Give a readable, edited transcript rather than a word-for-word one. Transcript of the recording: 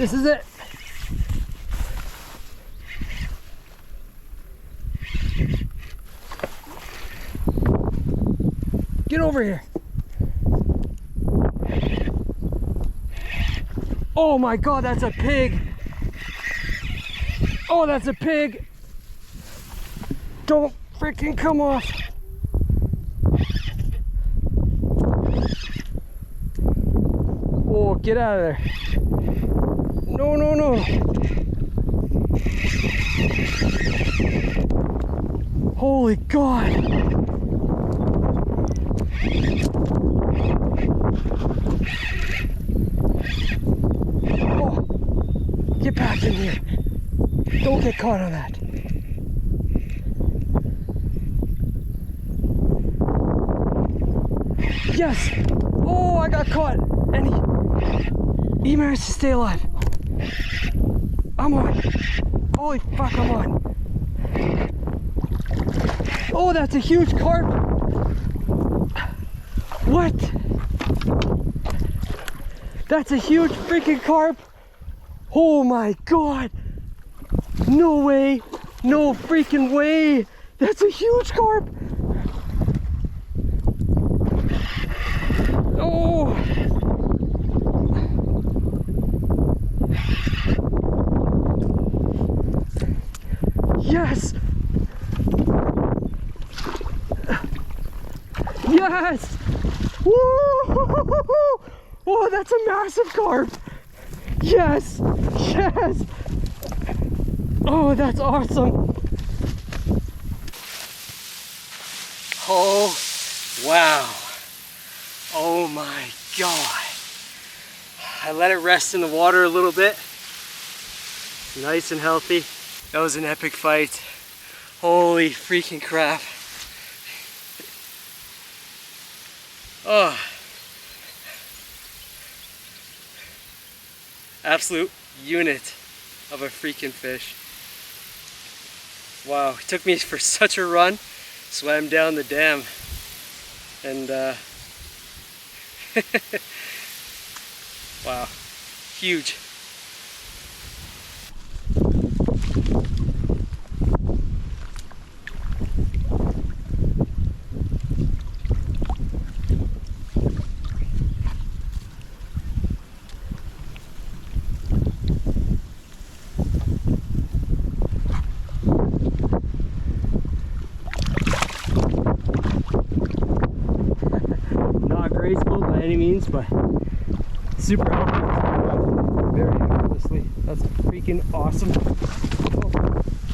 This is it. Get over here. Oh my God, that's a pig. Oh, that's a pig. Don't freaking come off. Oh, get out of there. No, no, no. Holy God. Oh, get back in here. Don't get caught on that. Yes. Oh, I got caught. And he managed to stay alive. I'm on. Holy fuck, I'm on. Oh, that's a huge carp. What? That's a huge freaking carp. Oh my God. No way. No freaking way. That's a huge carp. Oh. Yes. Yes. Woo! Oh, that's a massive carp. Yes. Yes. Oh, that's awesome. Oh, wow. Oh my God. I let it rest in the water a little bit. Nice and healthy. That was an epic fight. Holy freaking crap. Oh. Absolute unit of a freaking fish. Wow, it took me for such a run. Swam down the dam. And wow, huge. Graceful by any means, but super healthy. Very effortlessly. That's freaking awesome. Oh.